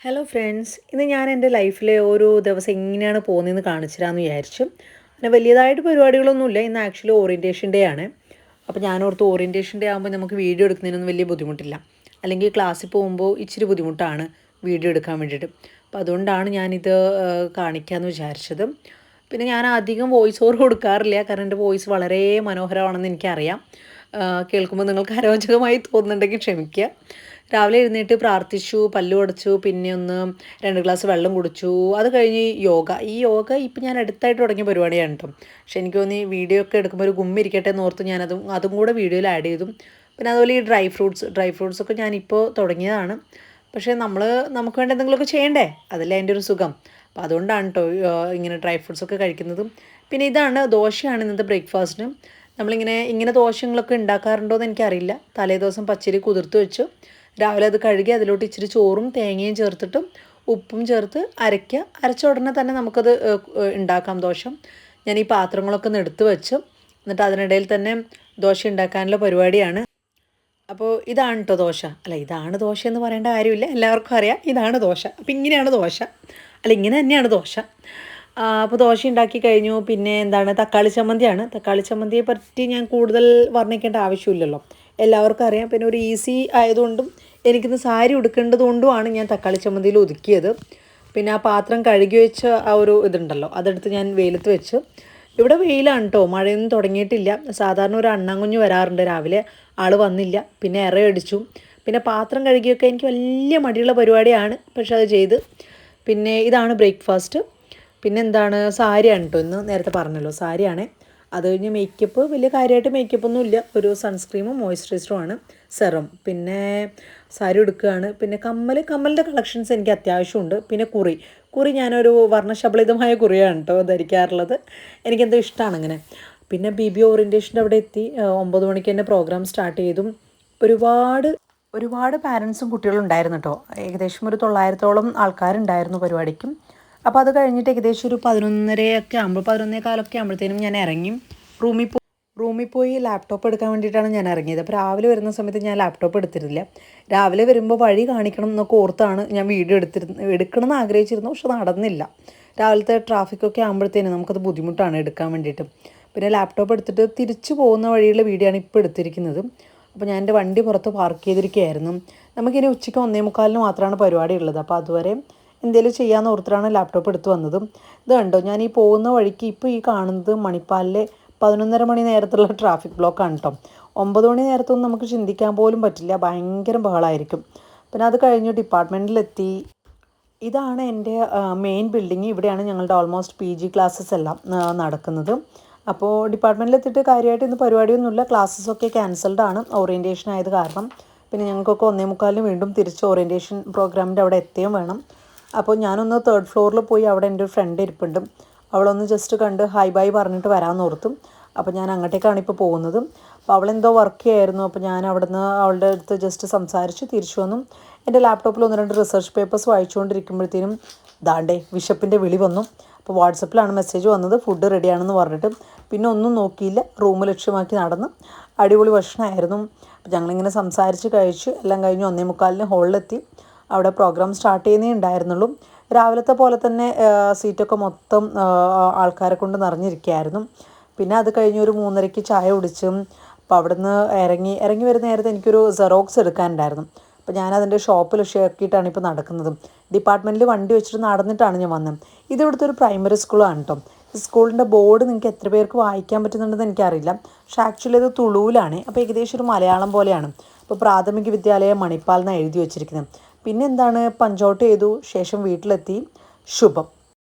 Hello friends, ഇന്ന് ഞാൻ എൻ്റെ ലൈഫിലെ ഓരോ ദിവസം എങ്ങനെയാണ് പോകുന്നതെന്ന് കാണിച്ചു തരാമെന്ന് വിചാരിച്ചു. അങ്ങനെ വലിയതായിട്ട് പരിപാടികളൊന്നുമില്ല. ഇന്ന് ആക്ച്വലി ഓറിയൻറ്റേഷൻ ഡേ ആണ്. അപ്പോൾ ഞാനോർത്ത് ഓറിയൻറ്റേഷൻ ഡേ ആകുമ്പോൾ നമുക്ക് വീഡിയോ എടുക്കുന്നതിനൊന്നും വലിയ ബുദ്ധിമുട്ടില്ല. അല്ലെങ്കിൽ ക്ലാസ്സിൽ പോകുമ്പോൾ ഇച്ചിരി ബുദ്ധിമുട്ടാണ് വീഡിയോ എടുക്കാൻ വേണ്ടിയിട്ട്. അപ്പോൾ അതുകൊണ്ടാണ് ഞാനിത് കാണിക്കാമെന്ന് വിചാരിച്ചത്. പിന്നെ ഞാൻ അധികം വോയിസ് ഓവർ കൊടുക്കാറില്ല, കാരണം എൻ്റെ വോയിസ് വളരെ മനോഹരമാണെന്ന് എനിക്കറിയാം. കേൾക്കുമ്പോൾ നിങ്ങൾക്ക് അരോചകമായി തോന്നുന്നുണ്ടെങ്കിൽ ക്ഷമിക്കുക. രാവിലെ എഴുന്നേറ്റ് പ്രാർത്ഥിച്ചു, പല്ലു അടച്ചു, പിന്നെ ഒന്ന് 2 ഗ്ലാസ് വെള്ളം കുടിച്ചു. അത് കഴിഞ്ഞ് യോഗ ഇപ്പം ഞാൻ അടുത്തായിട്ട് തുടങ്ങിയ പരിപാടിയാണ് കേട്ടോ. പക്ഷെ എനിക്ക് തോന്നി വീഡിയോ ഒക്കെ എടുക്കുമ്പോൾ ഒരു ഗുമ്മിരിക്കട്ടെ എന്ന് ഓർത്ത് അതും കൂടെ വീഡിയോയിൽ ആഡ് ചെയ്തു. പിന്നെ അതുപോലെ ഈ ഡ്രൈ ഫ്രൂട്ട്സൊക്കെ ഞാനിപ്പോൾ തുടങ്ങിയതാണ്. പക്ഷേ നമുക്ക് വേണ്ടി എന്തെങ്കിലുമൊക്കെ ചെയ്യണ്ടേ, അതല്ലേ അതിൻ്റെ ഒരു സുഖം. അപ്പോൾ അതുകൊണ്ടാണ് കേട്ടോ ഇങ്ങനെ ഡ്രൈ ഫ്രൂട്ട്സൊക്കെ കഴിക്കുന്നതും. പിന്നെ ഇതാണ് ദോശയാണ് ഇന്നത്തെ ബ്രേക്ക്ഫാസ്റ്റിന്. ഇങ്ങനെ ദോശകളൊക്കെ ഉണ്ടാക്കാറുണ്ടോ എന്ന് എനിക്കറിയില്ല. തലേദിവസം പച്ചരി കുതിർത്ത് വെച്ചു, രാവിലെ അത് കഴുകി അതിലോട്ട് ഇച്ചിരി ചോറും തേങ്ങയും ചേർത്തിട്ട് ഉപ്പും ചേർത്ത് അരച്ച ഉടനെ തന്നെ നമുക്കത് ഉണ്ടാക്കാം ദോശ. ഞാൻ ഈ പാത്രങ്ങളൊക്കെ ഒന്ന് എടുത്ത് വെച്ച് എന്നിട്ട് അതിനിടയിൽ തന്നെ ദോശ ഉണ്ടാക്കാനുള്ള പരിപാടിയാണ്. അപ്പോൾ ഇതാണ് കേട്ടോ ദോശ. ഇതാണ് ദോശ എന്ന് പറയേണ്ട കാര്യമില്ല, എല്ലാവർക്കും അറിയാം ഇതാണ് ദോശ. അപ്പോൾ ഇങ്ങനെയാണ് ദോശ, ഇങ്ങനെ തന്നെയാണ് ദോശ. അപ്പോൾ ദോശ ഉണ്ടാക്കി കഴിഞ്ഞു. പിന്നെ എന്താണ്, തക്കാളി ചമ്മന്തിയാണ്. തക്കാളി ചമ്മന്തിയെ പറ്റി ഞാൻ കൂടുതൽ വർണ്ണിക്കേണ്ട ആവശ്യമില്ലല്ലോ, എല്ലാവർക്കും അറിയാം. പിന്നെ ഒരു ഈസി ആയതുകൊണ്ടും എനിക്കിന്ന് സാരി ഉടുക്കേണ്ടതുകൊണ്ടുമാണ് ഞാൻ തക്കാളി ചമ്മന്തിയിൽ ഒതുക്കിയത്. പിന്നെ ആ പാത്രം കഴുകി വെച്ച ആ ഒരു ഇതുണ്ടല്ലോ, അതെടുത്ത് ഞാൻ വെയിലത്ത് വെച്ച്. ഇവിടെ വെയിലാണ് കേട്ടോ, മഴയൊന്നും തുടങ്ങിയിട്ടില്ല. സാധാരണ ഒരു അണ്ണാങ്കുഞ്ഞ് വരാറുണ്ട് രാവിലെ, ആൾ വന്നില്ല. പിന്നെ ഇറയടിച്ചു. പിന്നെ പാത്രം കഴുകിയൊക്കെ എനിക്ക് വലിയ മടിയുള്ള പരിപാടിയാണ്, പക്ഷെ അത് ചെയ്ത്. പിന്നെ ഇതാണ് ബ്രേക്ക്ഫാസ്റ്റ്. പിന്നെ എന്താണ്, സാരിയാണ് കേട്ടോ ഇന്ന്, നേരത്തെ പറഞ്ഞല്ലോ സാരിയാണ്. അത് കഴിഞ്ഞ് മേക്കപ്പ്, വലിയ കാര്യമായിട്ട് മേക്കപ്പൊന്നും ഇല്ല. ഒരു സൺസ്ക്രീമും മോയ്സ്ചറൈസറുമാണ്, സെറം. പിന്നെ സാരി എടുക്കുകയാണ്. പിന്നെ കമ്മലിൻ്റെ കളക്ഷൻസ് എനിക്ക് അത്യാവശ്യമുണ്ട്. പിന്നെ കുറി ഞാനൊരു വർണ്ണശബളിതമായ കുറിയാണ് കേട്ടോ ധരിക്കാറുള്ളത്. എനിക്കെന്തോ ഇഷ്ടമാണ് അങ്ങനെ. പിന്നെ BBA ഓറിയൻറ്റേഷൻ്റെ അവിടെ എത്തി. 9 മണിക്ക് തന്നെ പ്രോഗ്രാം സ്റ്റാർട്ട് ചെയ്തു. ഒരുപാട് പാരൻസും കുട്ടികളും ഉണ്ടായിരുന്നു കേട്ടോ. ഏകദേശം ഒരു 900ഓളം ആൾക്കാരുണ്ടായിരുന്നു പരിപാടിക്കും. അപ്പോൾ അത് കഴിഞ്ഞിട്ട് ഏകദേശം ഒരു 11:15 ആകുമ്പോഴത്തേനും ഞാൻ ഇറങ്ങി. റൂമിൽ പോയി ലാപ്ടോപ്പ് എടുക്കാൻ വേണ്ടിയിട്ടാണ് ഞാൻ ഇറങ്ങിയത്. അപ്പോൾ രാവിലെ വരുന്ന സമയത്ത് ഞാൻ ലാപ്ടോപ്പ് എടുത്തിരുന്നില്ല. രാവിലെ വരുമ്പോൾ വഴി കാണിക്കണം എന്നൊക്കെ ഓർത്താണ് ഞാൻ വീഡിയോ എടുക്കണമെന്ന് ആഗ്രഹിച്ചിരുന്നു, പക്ഷെ നടന്നില്ല. രാവിലത്തെ ട്രാഫിക്കൊക്കെ ആകുമ്പോഴത്തേനും നമുക്കത് ബുദ്ധിമുട്ടാണ് എടുക്കാൻ വേണ്ടിയിട്ട്. പിന്നെ ലാപ്ടോപ്പ് എടുത്തിട്ട് തിരിച്ചു പോകുന്ന വഴിയുള്ള വീഡിയോ ആണ് ഇപ്പോൾ എടുത്തിരിക്കുന്നത്. അപ്പോൾ ഞാൻ എൻ്റെ വണ്ടി പുറത്ത് പാർക്ക് ചെയ്തിരിക്കുകയായിരുന്നു. നമുക്കിനി ഉച്ചയ്ക്ക് 1:45 മാത്രമാണ് പരിപാടി ഉള്ളത്. അപ്പോൾ അതുവരെ എന്തെങ്കിലും ചെയ്യാമെന്ന് ഓർത്തിട്ടാണ് ലാപ്ടോപ്പ് എടുത്ത് വന്നതും. ഇത് കണ്ടോ, ഞാൻ ഈ പോകുന്ന വഴിക്ക് ഇപ്പോൾ ഈ കാണുന്നത് മണിപ്പാലിലെ 11:30 മണി നേരത്തുള്ള ട്രാഫിക് ബ്ലോക്കാണ് കേട്ടോ. 9 മണി നേരത്തൊന്നും നമുക്ക് ചിന്തിക്കാൻ പോലും പറ്റില്ല, ഭയങ്കര ബഹളമായിരിക്കും. പിന്നെ അത് കഴിഞ്ഞ് ഡിപ്പാർട്ട്മെൻറ്റിലെത്തി. ഇതാണ് എൻ്റെ മെയിൻ ബിൽഡിങ്. ഇവിടെയാണ് ഞങ്ങളുടെ ഓൾമോസ്റ്റ് PG ക്ലാസ്സസ് എല്ലാം നടക്കുന്നത്. അപ്പോൾ ഡിപ്പാർട്ട്മെൻറ്റിലെത്തിയിട്ട് കാര്യമായിട്ട് ഇന്ന് പരിപാടിയൊന്നുമില്ല. ക്ലാസ്സസൊക്കെ ക്യാൻസൽഡ് ആണ്, ഓറിയൻറ്റേഷൻ ആയത് കാരണം. പിന്നെ ഞങ്ങൾക്കൊക്കെ 1:45 വീണ്ടും തിരിച്ച് ഓറിയൻറ്റേഷൻ പ്രോഗ്രാമിൻ്റെ അവിടെ എത്തുകയും വേണം. അപ്പോൾ ഞാനൊന്ന് 3rd ഫ്ലോറിൽ പോയി, അവിടെ എൻ്റെ ഒരു ഫ്രണ്ട് ഇരിപ്പുണ്ട്. അവളൊന്ന് ജസ്റ്റ് കണ്ട് ഹായ് ബൈ പറഞ്ഞിട്ട് വരാമെന്ന് ഓർത്തും. അപ്പോൾ ഞാൻ അങ്ങോട്ടേക്കാണ് ഇപ്പോൾ പോകുന്നത്. അപ്പോൾ അവളെന്തോ വർക്ക് ചെയ്യായിരുന്നു. അപ്പോൾ ഞാൻ അവിടുന്ന് അവളുടെ അടുത്ത് ജസ്റ്റ് സംസാരിച്ച് തിരിച്ചു വന്നു. എൻ്റെ ലാപ്ടോപ്പിൽ 1-2 റിസർച്ച് പേപ്പേഴ്സ് വായിച്ചുകൊണ്ടിരിക്കുമ്പോഴത്തേനും ദാണ്ടേ വിശപ്പിൻ്റെ വിളി വന്നു. അപ്പോൾ വാട്സപ്പിലാണ് മെസ്സേജ് വന്നത്, ഫുഡ് റെഡിയാണെന്ന് പറഞ്ഞിട്ട്. പിന്നെ ഒന്നും നോക്കിയില്ല, റൂം ലക്ഷ്യമാക്കി നടന്ന്. അടിപൊളി ഭക്ഷണമായിരുന്നു. അപ്പോൾ ഞങ്ങളിങ്ങനെ സംസാരിച്ച് കഴിച്ച് എല്ലാം കഴിഞ്ഞ് 1:45 ഹോളിലെത്തി. അവിടെ പ്രോഗ്രാം സ്റ്റാർട്ട് ചെയ്യുന്നേ ഉണ്ടായിരുന്നുള്ളൂ. രാവിലത്തെ പോലെ തന്നെ സീറ്റൊക്കെ മൊത്തം ആൾക്കാരെ കൊണ്ട് നിറഞ്ഞിരിക്കുകയായിരുന്നു. പിന്നെ അത് കഴിഞ്ഞ് ഒരു 3:30 ചായ കുടിച്ചും. അപ്പോൾ അവിടുന്ന് ഇറങ്ങി വരുന്ന നേരത്തെ എനിക്കൊരു സെറോക്സ് എടുക്കാനുണ്ടായിരുന്നു. അപ്പോൾ ഞാനതിൻ്റെ ഷോപ്പിൽ ലക്ഷ്യമാക്കിയിട്ടാണ് ഇപ്പോൾ നടക്കുന്നത്. ഡിപ്പാർട്ട്മെൻറ്റിൽ വണ്ടി വെച്ചിട്ട് നടന്നിട്ടാണ് ഞാൻ വന്നത്. ഇതിവിടുത്തെ ഒരു പ്രൈമറി സ്കൂളാണ് കേട്ടോ. സ്കൂളിൻ്റെ ബോർഡ് നിങ്ങൾക്ക് എത്ര പേർക്ക് വായിക്കാൻ പറ്റുന്നുണ്ടെന്ന് എനിക്കറിയില്ല, പക്ഷേ ആക്ച്വലി അത് തുളുവിലാണ്. അപ്പോൾ ഏകദേശം ഒരു മലയാളം പോലെയാണ്. അപ്പോൾ പ്രാഥമിക വിദ്യാലയം മണിപ്പാൽ എന്നാണ് എഴുതി വെച്ചിരിക്കുന്നത്. പിന്നെ എന്താണ്, പഞ്ചൗട്ട് ചെയ്തു, ശേഷം വീട്ടിലെത്തി. ശുഭം.